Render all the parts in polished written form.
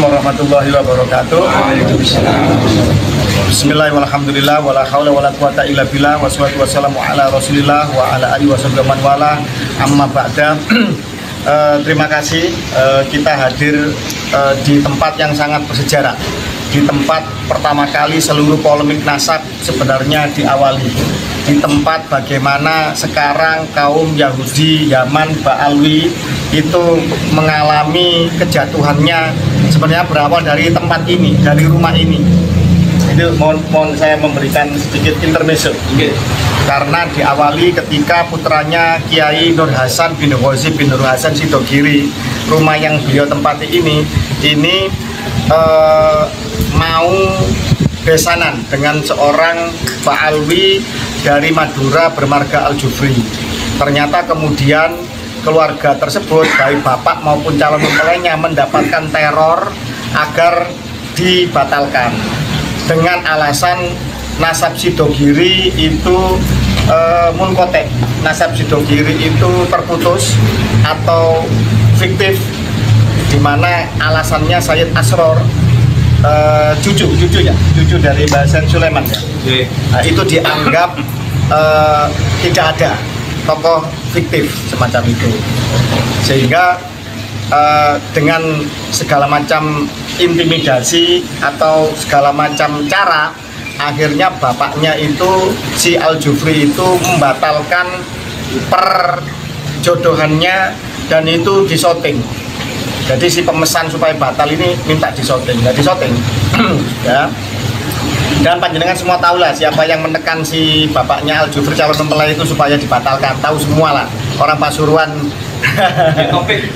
Warahmatullahi wabarakatuh. Bismillahirrahmanirrahim. Alhamdulillah wala haula wala quwata illa billah wassalatu wassalamu ala Rasulillah wa ala alihi washabihi man wala. Amma ba'da. Terima kasih kita hadir di tempat yang sangat bersejarah. Di tempat pertama kali seluruh polemik nasab sebenarnya diawali. Di tempat bagaimana sekarang kaum Yahudi Yaman Ba'alwi itu mengalami kejatuhannya sebenarnya berawal dari tempat ini, dari rumah ini. Itu mohon saya memberikan sedikit intermezzo. Karena diawali ketika putranya Kiai Nur Hasan bin Ghazi bin Nur Hasan Sidogiri, rumah yang beliau tempati ini mau besanan dengan seorang Ba'alwi dari Madura bermarga Al-Jufri. Ternyata kemudian keluarga tersebut, baik bapak maupun calon mempelainya, mendapatkan teror agar dibatalkan dengan alasan nasab Sidogiri itu munkotek, nasab Sidogiri itu terputus atau fiktif, di mana alasannya Sayyid Asror, cucu dari Mbah Sen Sulaiman ya. Nah, itu dianggap tidak ada tokoh fiktif semacam itu, sehingga dengan segala macam intimidasi atau segala macam cara, akhirnya bapaknya itu si Al-Jufri itu membatalkan perjodohannya dan itu disoting. Jadi si pemesan supaya batal ini minta disoting, nggak disoting. Ya. Dan panjenengan semua tahu lah siapa yang menekan si bapaknya Al-Jufri calon mempelai itu supaya dibatalkan. Tahu semua lah, orang Pasuruan.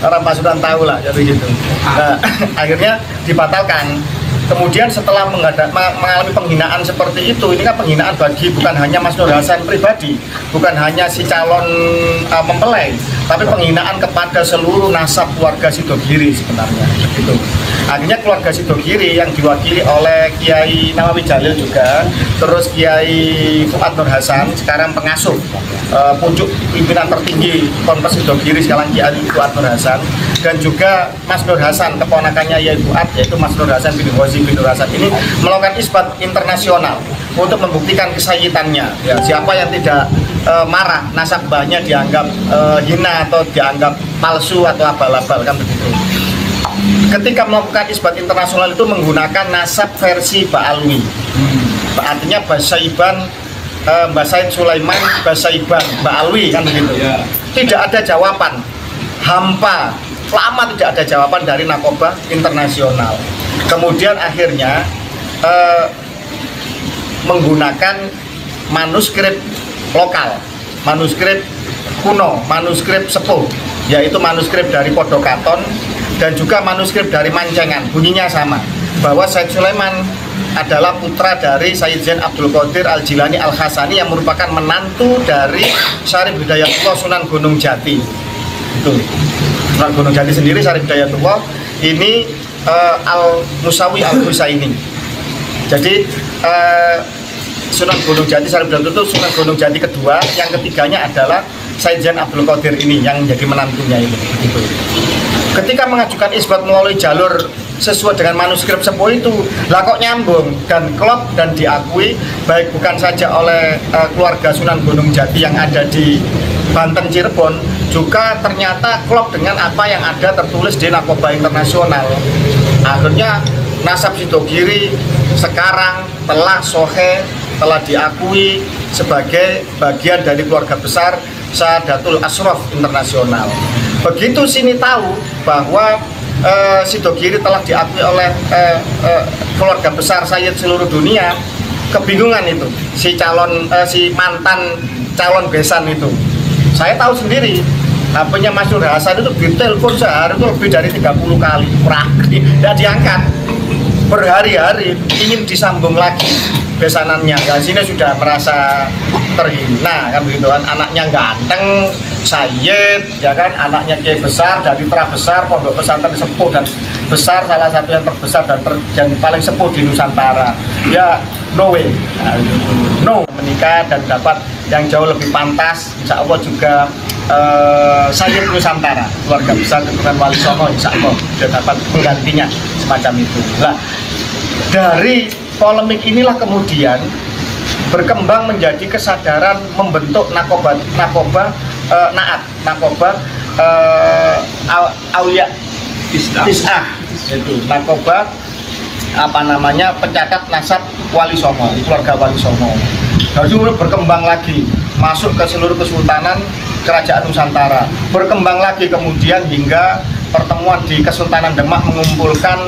Orang Pasuruan tahu lah, jadi gitu. Nah, akhirnya dibatalkan. Kemudian setelah mengalami penghinaan seperti itu, ini kan penghinaan bagi bukan hanya Mas Nur Hasan pribadi, bukan hanya si calon mempelai, tapi penghinaan kepada seluruh nasab keluarga Sidogiri sebenarnya. Gitu. Akhirnya keluarga Sidogiri yang diwakili oleh Kiai Nawawi Jalil juga, terus Kiai Fuad Nur Hasan, sekarang pengasuh pucuk pimpinan tertinggi Ponpes Sidogiri sekarang Kiai Fuad Nur Hasan, dan juga Mas Nur Hasan, keponakannya Kiai Fuad, yaitu Mas Nur Hasan bin Ghazi bin Nur Hasan ini melakukan isbat internasional untuk membuktikan kesayitannya. Ya, siapa yang tidak marah nasab mbahnya dianggap hina atau dianggap palsu atau abal-abal, kan begitu. Ketika melakukan isbat internasional itu menggunakan nasab versi Ba'alwi, artinya Basaiban, Mbah Said Sulaiman Basaiban Ba'alwi, kan begitu. Tidak ada jawaban, hampa, lama tidak ada jawaban dari Nakobah internasional. Kemudian akhirnya menggunakan manuskrip lokal, manuskrip kuno, manuskrip sepuh, yaitu manuskrip dari Podokaton dan juga manuskrip dari Mancengan. Bunyinya sama, bahwa Said Sulaiman adalah putra dari Sayyid Zain Abdul Qadir Al-Jilani Al-Hasani yang merupakan menantu dari Syarif Hidayatullah Sunan Gunung Jati. Itu Sunan Gunung Jati sendiri, Syarif Hidayatullah ini Al-Musawi Al-Husaini. Jadi Sunan Gunung Jati, Syarif Hidayatullah itu Sunan Gunung Jati kedua, yang ketiganya adalah Sayyid Zain Abdul Qadir ini yang menjadi menantunya ini. Begitu. Ketika mengajukan isbat melalui jalur sesuai dengan manuskrip sepuh itu, lah kok nyambung dan klop dan diakui, baik bukan saja oleh keluarga Sunan Gunung Jati yang ada di Banten Cirebon, juga ternyata klop dengan apa yang ada tertulis di Nakobah internasional. Akhirnya nasab Sidogiri sekarang telah sohe, telah diakui sebagai bagian dari keluarga besar Sadatul Ashraf internasional. Begitu sini tahu bahwa Sidogiri telah diakui oleh keluarga besar Sayyid seluruh dunia, kebingungan itu si mantan calon besan itu. Saya tahu sendiri, HP-nya Mas Nur Hasan itu ditelepon sehari itu lebih dari 30 kali, tidak diangkat. Berhari-hari ingin disambung lagi besanannya. Ya, sini sudah merasa terhina, kan begitu kan, anaknya ganteng, Sayyid, ya kan, anaknya kiai besar dari Terah Besar, pondok pesantren sepuh dan besar, salah satu yang terbesar dan paling sepuh di Nusantara. Ya no way, no, menikah dan dapat yang jauh lebih pantas, insya Allah juga Sayyid Nusantara, keluarga besar keturunan Wali Songo, insya Allah sudah dapat penggantinya semacam itu. Nah, dari polemik inilah kemudian berkembang menjadi kesadaran membentuk nakoba Aulia Tis'ah, itu nakoba pencatat nasab Wali Songo, keluarga Wali Songo. Lalu berkembang lagi masuk ke seluruh kesultanan kerajaan Nusantara, berkembang lagi kemudian hingga pertemuan di Kesultanan Demak mengumpulkan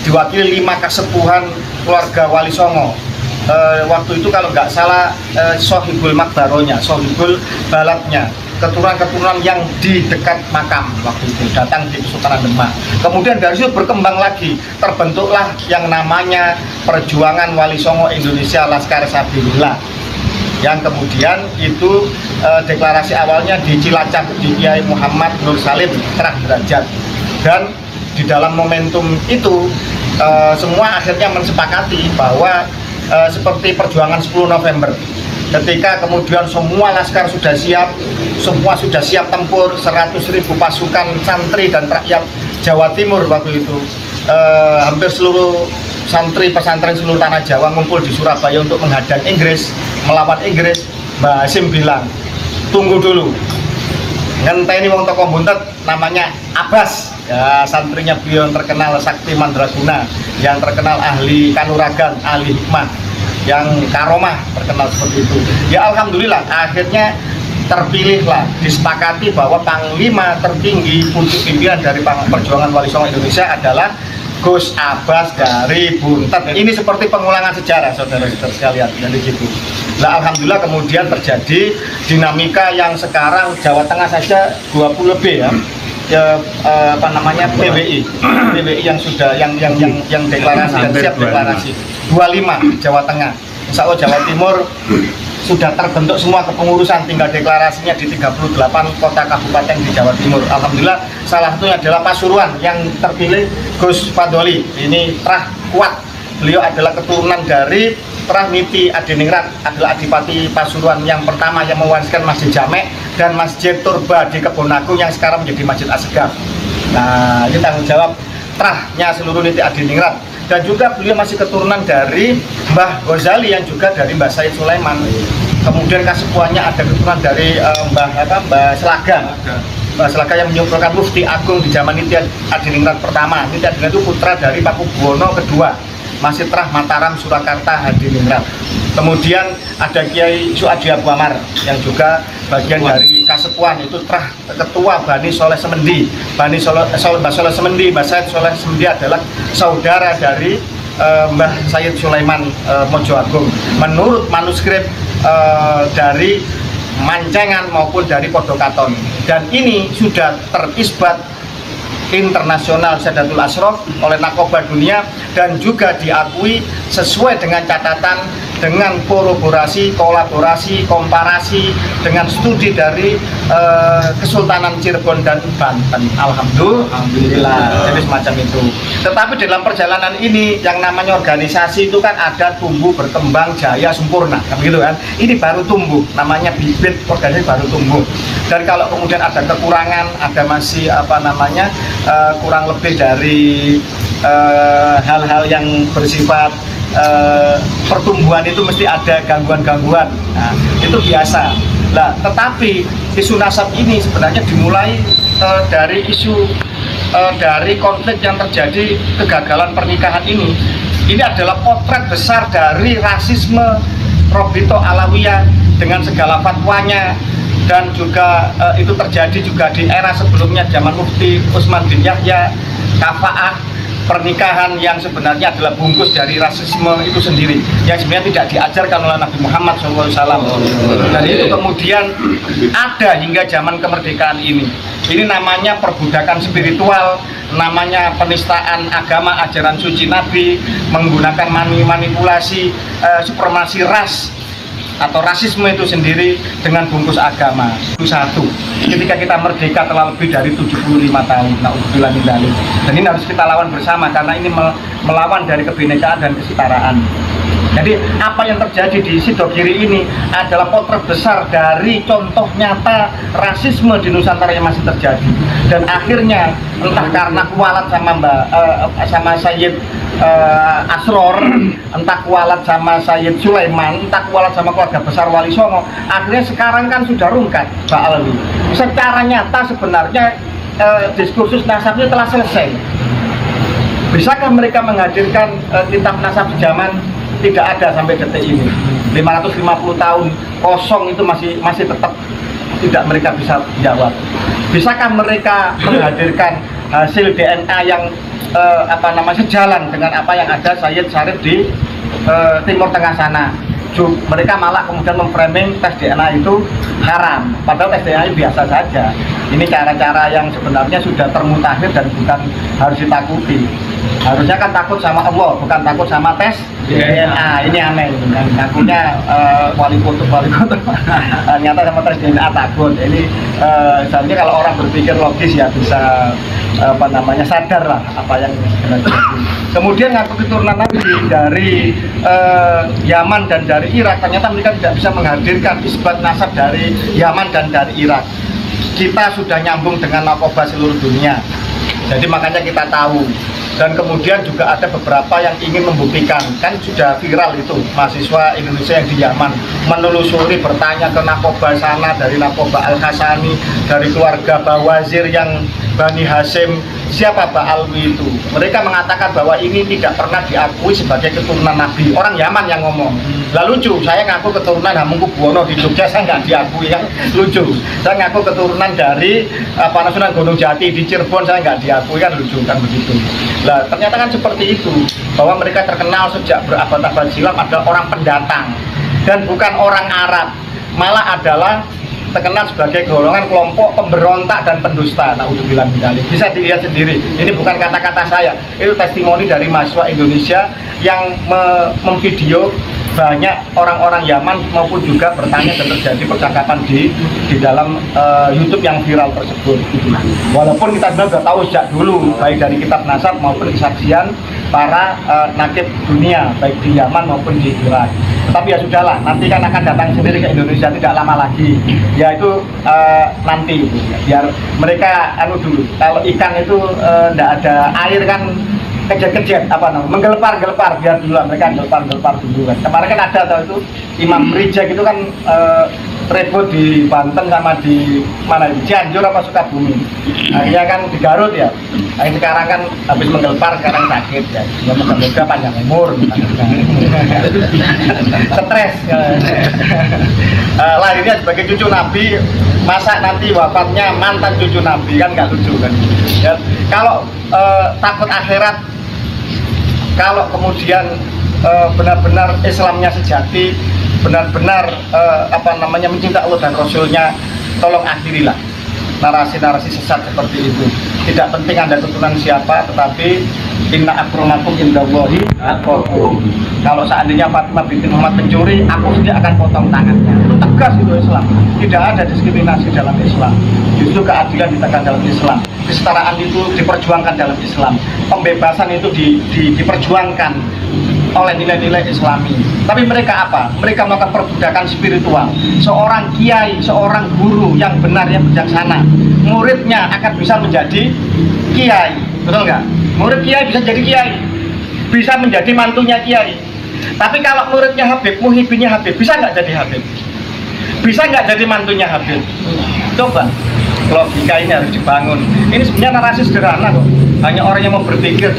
diwakili 5 kasepuhan keluarga Wali Songo. Waktu itu kalau nggak salah Sohibul Makbaronya, Sohibul Balatnya, keturunan-keturunan yang di dekat makam waktu itu datang di Kesultanan Demak. Kemudian dari situ berkembang lagi, terbentuklah yang namanya Perjuangan Wali Songo Indonesia Laskar Sabilillah, yang kemudian itu deklarasi awalnya di Cilacap di Kiai Muhammad Nur Salim Terah Derajat, dan di dalam momentum itu semua akhirnya mensepakati bahwa seperti perjuangan 10 November, ketika kemudian semua laskar sudah siap, semua sudah siap tempur, 100.000 pasukan santri dan rakyat Jawa Timur waktu itu, hampir seluruh santri pesantren seluruh tanah Jawa ngumpul di Surabaya untuk menghadang Inggris, melawan Inggris. Mbah Hasim bilang, tunggu dulu, ngenteni wong toko buntet namanya Abbas, ya, santrinya beliau yang terkenal Sakti Mandraguna, yang terkenal ahli kanuragan, ahli hikmah, yang karomah, terkenal seperti itu. Ya alhamdulillah akhirnya terpilihlah, disepakati bahwa panglima tertinggi untuk pimpinan dari Perjuangan Wali Songo Indonesia adalah Gus Abbas dari Buntet. Ini seperti pengulangan sejarah, saudara-saudara sekalian, dari situ. Nah, alhamdulillah kemudian terjadi dinamika yang sekarang Jawa Tengah saja 20 lebih ya, PWI yang sudah yang deklarasi dan siap deklarasi. 25 Jawa Tengah. Insya Allah Jawa Timur sudah terbentuk semua kepengurusan, tinggal deklarasinya di 38 kota kabupaten di Jawa Timur. Alhamdulillah salah satunya adalah Pasuruan yang terpilih Gus Fadoli. Ini Terah Kuat. Beliau adalah keturunan dari Terah Niti Adiningrat, adalah Adipati Pasuruan yang pertama yang mewariskan Masjid Jamek dan Masjid Turba di Kebonagung yang sekarang menjadi Masjid Asgaf. Nah, ini tanggung jawab Terahnya seluruh Niti Adiningrat. Dan juga beliau masih keturunan dari Mbah Ghazali yang juga dari Mbah Said Sulaiman. Kemudian kasepuannya ada keturunan dari Mbah Selaga. Mbah Selaga yang menyusulkan Mufti Agung di zaman Niti Adiningrat pertama. Niti Adiningrat itu putra dari Pakubuwono kedua, masih Terah Mataram Surakarta Hadiningrat. Kemudian ada Kiai Suadi Abu Amar yang juga bagian dari kasepuan, itu Terah ketua Bani Soleh Semendi. Bani Soleh Semendi, Mbah Said Soleh Semendi adalah saudara dari Mbah Said Sulaiman Mojo Agung. Menurut manuskrip dari Mancengan maupun dari Podokaton, dan ini sudah terisbat internasional Sadatul Asrof oleh Nakoba Dunia dan juga diakui sesuai dengan catatan, dengan kolaborasi, komparasi dengan studi dari Kesultanan Cirebon dan Banten. Alhamdulillah, jadi semacam itu. Tetapi dalam perjalanan ini yang namanya organisasi itu kan ada tumbuh, berkembang, jaya, sempurna, begitu kan? Ini baru tumbuh, namanya bibit organisasi baru tumbuh. Dan kalau kemudian ada kekurangan, ada masih kurang lebih dari hal-hal yang bersifat pertumbuhan itu mesti ada gangguan-gangguan. Nah, itu biasa. Nah, tetapi isu nasab ini sebenarnya dimulai dari isu dari konflik yang terjadi, kegagalan pernikahan ini. Ini adalah potret besar dari rasisme Robito Alawiyah dengan segala fatwanya, dan juga itu terjadi juga di era sebelumnya zaman Mufti Utsman bin Yahya, kafaah pernikahan yang sebenarnya adalah bungkus dari rasisme itu sendiri, yang sebenarnya tidak diajarkan oleh Nabi Muhammad SAW. Dan itu kemudian ada hingga zaman kemerdekaan ini. Ini namanya perbudakan spiritual, namanya penistaan agama, ajaran suci Nabi, menggunakan manipulasi, supremasi ras, atau rasisme itu sendiri dengan bungkus agama. Itu satu, ketika kita merdeka telah lebih dari 75 tahun, na'udzubillah min dzalik. Dan ini harus kita lawan bersama karena ini melawan dari kebinekaan dan kesetaraan. Jadi apa yang terjadi di Sidogiri ini adalah potret besar dari contoh nyata rasisme di Nusantara yang masih terjadi. Dan akhirnya entah karena kualat sama Sayyid Asror, entah kualat sama Sayyid Sulaiman, entah kualat sama keluarga besar Wali Songo, akhirnya sekarang kan sudah rungkat, Pak Alwi. Secara nyata sebenarnya diskursus nasabnya telah selesai. Bisakah mereka menghadirkan kitab nasab zaman? Tidak ada sampai detik ini. 550 tahun kosong itu masih tetap tidak mereka bisa jawab. Bisakah mereka menghadirkan hasil DNA yang sejalan dengan apa yang ada Sayyid Syarif di Timur Tengah sana? Mereka malah kemudian memframing tes DNA itu haram, padahal tes DNA biasa saja. Ini cara-cara yang sebenarnya sudah termutakhir dan bukan harus ditakuti. Harusnya kan takut sama Allah, bukan takut sama tes DNA. Ini aneh, takutnya wali kutub ternyata sama tes DNA takut. Ini sebenarnya kalau orang berpikir logis ya bisa sadar lah apa yang sebenarnya. Kemudian ngaku keturunan Nabi dari Yaman dan dari Irak, ternyata mereka tidak bisa menghadirkan isbat nasab dari Yaman dan dari Irak. Kita sudah nyambung dengan narkoba seluruh dunia, jadi makanya kita tahu. Dan kemudian juga ada beberapa yang ingin membuktikan, kan sudah viral itu mahasiswa Indonesia yang di Yaman menelusuri, bertanya ke narkoba sana, dari narkoba Al-Hasani, dari keluarga Bawazir yang Bani Hasim, siapa Pak Alwi itu. Mereka mengatakan bahwa ini tidak pernah diakui sebagai keturunan Nabi. Orang Yaman yang ngomong. Lalu lucu, saya ngaku keturunan Hamengkubuwono di Jogja, saya nggak diakui, kan lucu. Saya ngaku keturunan dari Sunan Gunung Jati di Cirebon, saya nggak diakui, kan lucu, kan begitu. Nah, ternyata kan seperti itu, bahwa mereka terkenal sejak berabad-abad silam adalah orang pendatang dan bukan orang Arab, malah adalah terkenal sebagai golongan kelompok pemberontak dan pendusta. Na'udzubillah min dzalik. Bisa dilihat sendiri, ini bukan kata-kata saya, itu testimoni dari mahasiswa Indonesia yang memvideo banyak orang-orang Yaman maupun juga bertanya dan terjadi percakapan di dalam YouTube yang viral tersebut. Walaupun kita sudah tahu sejak dulu, baik dari kitab nasab maupun kesaksian para nakib dunia, baik di Yaman maupun di Irak. Tapi ya sudahlah, nanti kan akan datang sendiri ke Indonesia tidak lama lagi. Yaitu nanti, biar mereka dulu. Kalau ikan itu tidak ada air kan kejet-kejet, menggelepar-gelepar, biar dulu mereka gelepar-gelepar dulu kan. Kemarin kan ada tahu itu Imam Rijek itu kan ribut di Banten sama di mana, Cianjur apa Sukabumi. Akhirnya kan di Garut ya. Sekarang kan habis menggelepar, sekarang sakit ya. Semoga panjang umur. Stres. Lahirnya sebagai cucu Nabi, masa nanti wafatnya mantan cucu Nabi, kan nggak lucu kan. Ya, kalau takut akhirat, kalau kemudian benar-benar Islamnya sejati, benar-benar mencintai Allah dan Rasulnya, tolong akhirilah narasi-narasi sesat seperti itu. Tidak penting Anda keturunan siapa, tetapi inna akramakum indallahi atqakum. Kalau seandainya Fatimah binti Muhammad mencuri, aku sendiri akan potong tangannya. Itu tegas itu Islam. Tidak ada diskriminasi dalam Islam. Justru keadilan ditegakkan dalam Islam. Kesetaraan itu diperjuangkan dalam Islam. Pembebasan itu diperjuangkan oleh nilai-nilai Islami. Tapi mereka apa? Mereka melakukan perbudakan spiritual. Seorang kiai, seorang guru yang benar, yang bijaksana, muridnya akan bisa menjadi kiai, betul nggak? Murid kiai bisa jadi kiai, bisa menjadi mantunya kiai. Tapi kalau muridnya Habib, muhibinnya Habib, bisa nggak jadi Habib? Bisa nggak jadi mantunya Habib? Coba, logika ini harus dibangun. Ini sebenarnya narasi sederhana kok. Hanya orang yang mau berpikir